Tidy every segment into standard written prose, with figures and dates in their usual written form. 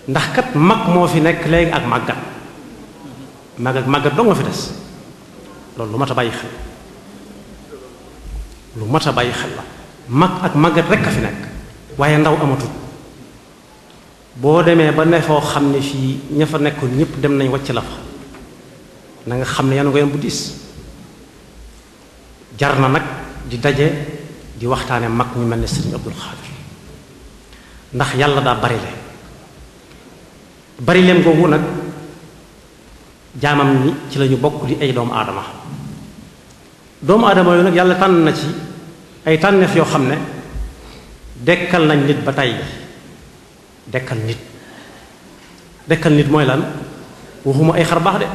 ndax kat mag moo fi nekk léegi ak màggat màggat dong nga fi des loolu lu mat a bàyyi xel lu mat a bàyyi xel la mag ak màggat rekk a fi nekk waaye ndaw amatul boo demee ba ne foo xam ne fii ña fa nekkoon ñëpp dem nañ wàcc la fa na nga xam ne yanu nga yan bu diis jar na nag di daje di waxtaane mag ñu mel ne Sëriñ Abdul Xaadir ndax yàlla daa bari leen googu nag jaamam ñi ci lañu bokk di ay doomu aadama yooyu nag yàlla tànn na ci ay tànneef yoo xam ne dekkal nañ nit ba tey dekkal nit mooy lan waxuma ay xar baax de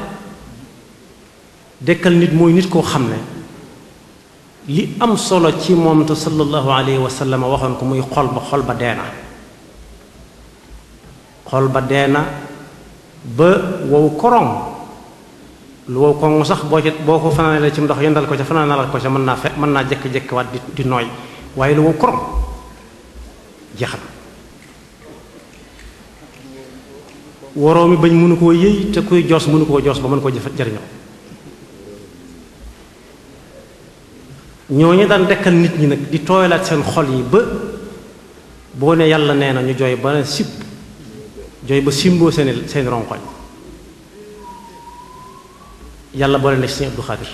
dekkal nit mooy nit koo xam ne li am solo ci moom te sallallahu alayhi wa sallam waxoon ko muy xol ba deena ba wow koroŋ lu wow koroŋ sax boo ko fanaanee ci ndox yëndal ko ca fanaanal ko ca mën naa jekki-jekki waat di nooy waaye lu wow koroŋ jeexal waroo mi bañ mënu koo yëy te kuy joos mënu koo joos ba mën koo jariñoo ñooñu daan dekkal nit ñi nag di tooyalaat seen xol yi ba boo ne yàlla nee na ñu jooy ba ne sipp jooy ba simboo seen ronkoñ yàlla boole na ci Sëriñ Abdou Khadir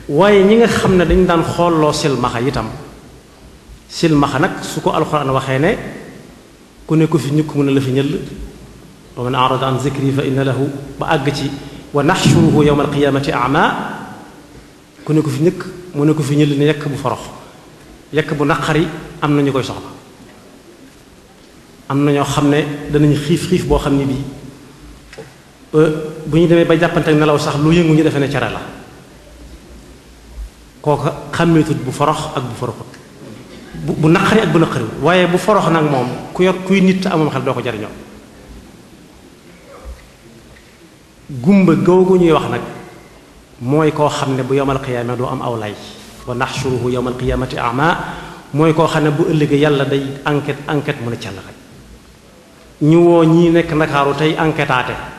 waaye ñi nga xam ne dañ daan xoolloo silmaxa itam silmaxa nag su ko alxuraan waxee ne ku ne ko fi ñukk mën a la fi ñëll wa man arada an zikri fa inna lahu ba àgg ci wa naxshuruhu yawma alqiyamati ama ku ne ko fi ñëkk mu ne ko fi ñëll ne yekk bu forox yekk bu naqari am na ñu koy soxla am na ñoo xam ne danañ xiif boo xam ne bii bu ñu demee ba jàppante ak nelaw sax lu yëngu ñu defee ne cere la kooka xàmmeetut bu forox ak bu foroxut bu naqari ak bu naqariwul waaye bu forox nag moom kuy nit te amam xel doo ko jariñoo gumba googu ñuy wax nag mooy koo xam ne bu yawmal qiyaama doo am aw lay wa naxshuruhu yawmal qiyaamati ama mooy koo xam ne bu ëllëgee yàlla day enquête mu ne càll rek ñu woo ñii nekk ndakaaru tey enquêtaate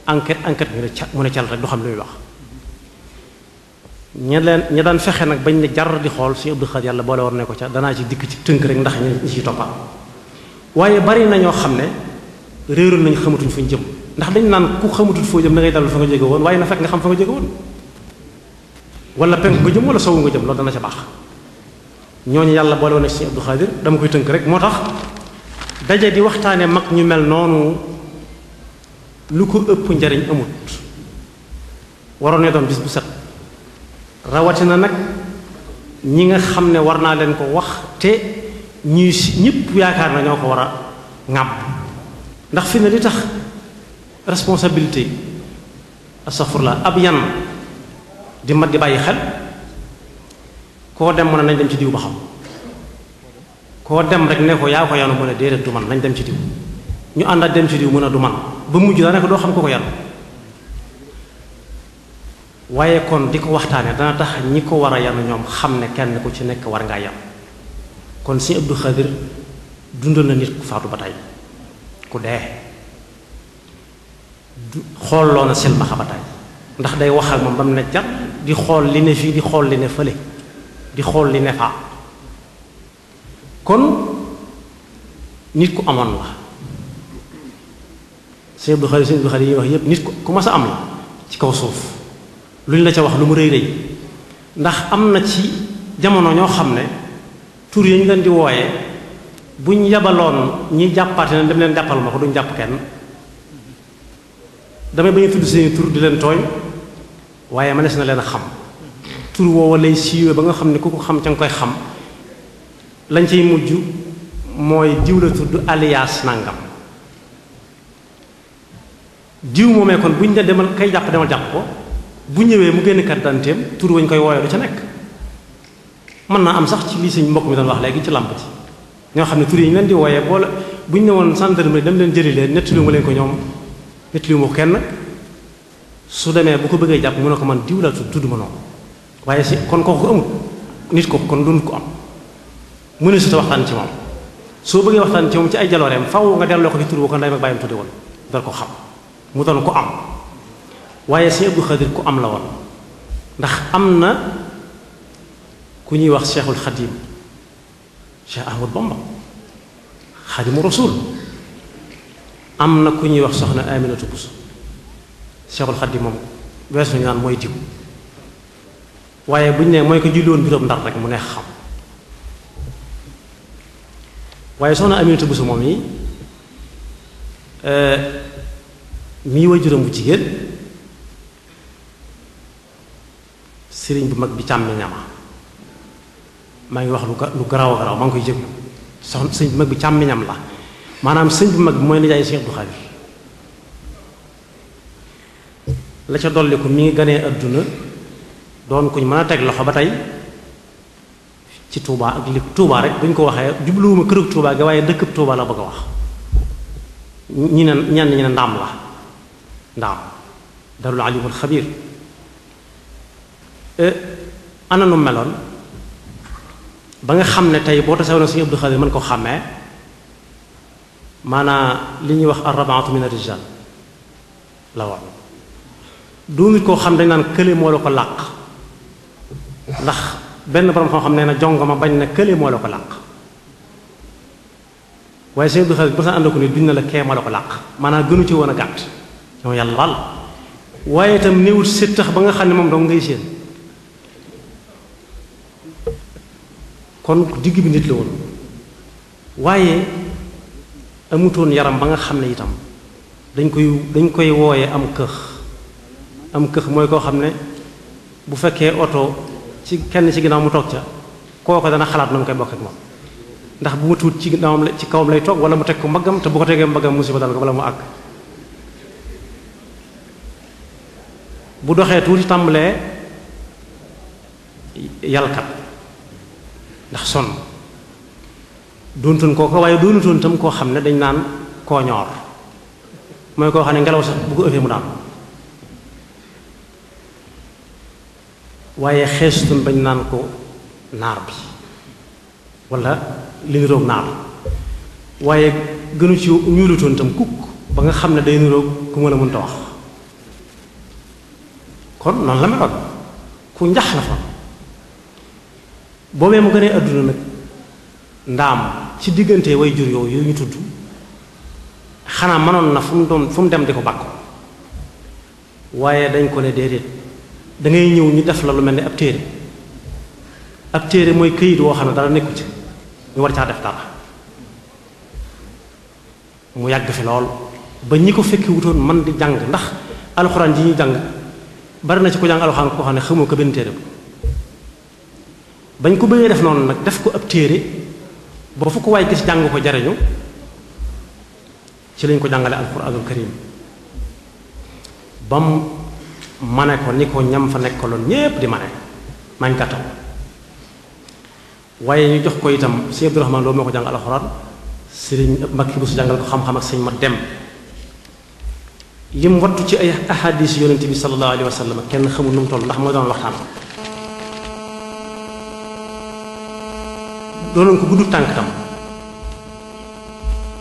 enquête mu ne cal rek du xam lu muy wax ña daan fexe nag bañ ne jar di xool Sëriñ Abdou Khadir yàlla boole war ne ko ca danaa ci dikk ci tënk rek ndax ñi ci toppa waaye bari na ñoo xam ne réeroon nañ xamatuñ fuñ jëm ndax dañ naan ku xamatul foo jëm da ngay dallu fa nga jóge woon waaye na fekk nga xam fa nga jóge woon wala penk nga jëm wala sowu nga jëm loolu dana ca baax ñooñu yàlla boole woon ne Sëriñ Abdou Khadir dama koy tënk rek moo tax daje di waxtaane mag ñu mel noonu lu ko ëpp njariñ amut waroon ne doon bis bu set rawatina nag ñi nga xam ne war naa leen ko wax te ñuy ñëpp yaakaar na ñoo ko war a ŋàbb ndax fi ne li tax responsabilité astafurlah ab yan di mat di bàyyi xel koo dem mën a nañ dem ci diw ba xam koo dem rek ne ko yaa ko yanu mën a déedéet du man nañ dem ci diw ñu ànd ak dem ci diw mën a du man ba mujj daa ne ko doo xam ko yanu waaye kon di ko waxtaane dana tax ñi ko war a yanu ñoom xam ne kenn ku ci nekk war ngaa yam kon Sëriñ Abdou Khadir dundal na nit ku faatu ba tey ku dee xoolloo na silmaxa ba tey ndax day wax ak moom ba mu ne jar di xool li ne fii di xool li ne fële di xool li ne faa kon nit ku amoon la Sëriñ Abdou Khadir yi wax yépp nit ku mas a am la ci kaw suuf lu ñu la ca wax lu mu rëy rëy ndax am na ci jamono ñoo xam ne tur yi ñu leen di wooye buñ yabaloon ñi jàppaate ne dem leen jàppal ma ko duñ jàpp kenn damay bañ a tudd seeni tur di leen tooñ waaye mënees na leen a xam tur woowa lay siiwee ba nga xam ne ku ko xam ca nga koy xam lañ ciy mujj mooy diw la tudd alias nangam diw moomee kon buñ ne demal kay jàpp demal jàpp ko bu ñëwee mu génn carte d'identité tur wañ koy wooyee du ca nekk mën naa am sax ci lii suñ mbokk mi doon wax léegi ci làmp ci ñoo xam ne tur yi ñu leen di wooyee boole bu ñu ne woon gendarmerie dem leen jëli leen nettali ma leen ko ñoom nettali ma ko kenn su demee bu ko bëggee jàpp mu ne ko man diw laa tudd ma noonu waaye si kon kooku amul nit ko kon dund ko am mu ne su ta waxtaan ci moom soo bëggee waxtaan ci moom ci ay jalooreem faw nga delloo ko ci tur ko ndey ak bàyyam tudde woon dal ko xam mu doon ko am waaye Sëñ Abdou Khadir ku am la woon ndax am na ku ñuy wax Cheikhul Khadim Cheikh Ahmad Bamba Khadimu Rasul am na ku ñuy wax soxna Aminatu Bousso Cheikhul Khadim moom weesu nañu naan mooy diw waaye bu ñu nee mooy ko julli woon biróom Ndar rek mu neex xam waaye soxna Aminatu Bousso moom yi mii waajuram bu jigéen sëriñ bu mag bi càmme ñama maa ngi wax lu garaaw a garaaw maa ngi koy jéglu soxna sëñ bu mag bi càmmiñam la maanaam sëñ bu mag bi mooy nijaay Cheikh Abdou Khadir la ca dolli ko mi ngi ganee adduna doon kuñ mën a teg loxo ba tey ci Touba ak li Touba rek buñ ko waxee jubluwuma kërug Touba ga waaye dëkkub Touba la bëgg a wax ñi ne ñenn ñi ne ndaam la ndaam darul alimul xabir ana nu meloon ba nga xam ne tey boo tasewoon Sëñ Abdou Khadir mën ko xàmmee maanaa li ñuy wax arbaatu min ar-rijal la wax du nit koo xam dañ naan kële moo la ko làq ndax benn borom xam-xam nee na jongo ma bañ na kële moo la ko làq waaye Sëñ Abdou Khadir bu sa ànd ko ni duñ na la kee moo la ko làq maanaam gënu ci woon a gàtt ñoo yàlla wàll waaye itam néewut séttax ba nga xam ne moom dong ngay séen kon digg bi nit la woon waaye amutoon yaram ba nga xam ne itam dañ koy wooye am këx mooy koo xam ne bu fekkee oto ci kenn ci ginnaaw mu toog ca kooko dana xalaat na mu koy bokk ak moom ndax bu ma tuut ci ginnaawam ci kawam lay toog wala mu teg ko mbaggam te bu ko tegee mbaggam musiba dal ko wala mu àgg bu doxee tuuti tàmbalee yalkat ndax sonn doontoon kooko waaye doonutoon tam koo xam ne dañ naan koo ñoor mooy koo xam ne ngelaw sax bu ko ëffee mu daan waaye xeesutoon bañ naan ko naar bi wala li niroog naar waaye gënu ci ñuulutoon tam kukk ba nga xam ne day niroog ku mën a mënta wax kon noonu la meloon ku njax la fa boobee mu gënee àdduna nag ndaam ci diggante way jur yooyu ñu tudd xanaa mënoon na fu mu dem di ko bàkko waaye dañ ko ne déedéet dangay ñëw ñu def la lu mel ni ab téere mooy këyit woo xam ne dara nekku ci ñu war caa def dara mu yàgg fi lool ba ñi ko fekki wutoon man di jàng ndax alxuraan ji ñuy jàng bari na ci ko jàng alxuraan koo xam ne xamoo ko benn téere ko bañ ko bëggee def noonu nag def ko ab téere ba fu ko waay gis jàng ko jariñu ci lañ ko jàngale alxuraanul karim bam mane ko ni ko ñam fa nekkaloon ñépp di mane mañ gàttal waaye ñu jox ko itam sëñ Abdourahmane loolu moo ko jàng alxuraan sëriñ Mbàkke bu su jàngal ko xam-xam ak sëñ ma dem lim wattu ci ay ahadis yonente bi sallallahu alayhi wa sallam kenn xamul nu mu toll ndax moo doon waxtaan doonoon ko gudd tànk tam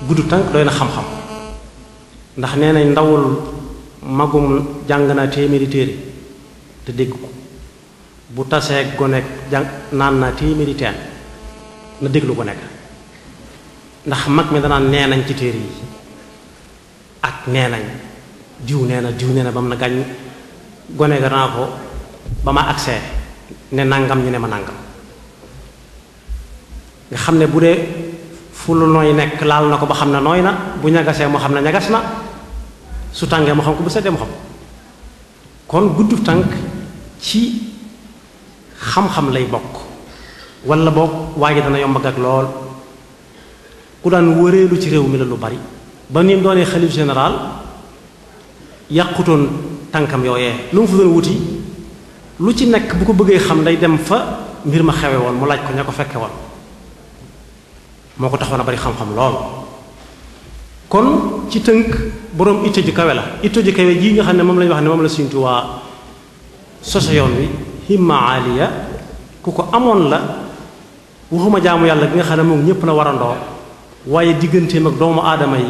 gudd tànk doy na xam-xam ndax nee nañ ndawul magum jàng naa téeméeri téere te dégg ko bu tasee gonek jàng naan naa téeméeri teen na déglu ko nekk ndax mag mi danaan nee nañ ci téere yi ak nee nañ diw nee na ba mu na gàññ gone ga naa ko ba ma agsee ne nangam ñu ne ma nangam nga xam ne bu dee fu lu nooy nekk laal na ko ba xam ne nooy na bu ñagasee moo xam ne ñagas na su tàngee moo xam ko bu seddee moo xam kon gudd tànk ci xam-xam lay bokk wala boog waa ji dana yomb ak lool ku daan wëreelu ci réew mi la lu bari ba ni mu doonee xalif général yàqutoon tànkam yooyee lu mu fa doon wuti lu ci nekk bu ko bëggee xam day dem fa mbir ma xewe woon mu laaj ko ña ko fekke woon moo ko taxoon a bari xam-xam lool kon ci tënk boroom itte ju kawe la itte ju kawe jii nga xam ne moom lañu wax ne moom la Sëriñ Tuubaa soso yoon wi himma aaliya ku ko amoon la waxuma jaamu yàlla gi nga xam ne moom ñépp la warandoo waaye digganteem ak doomu aadama yi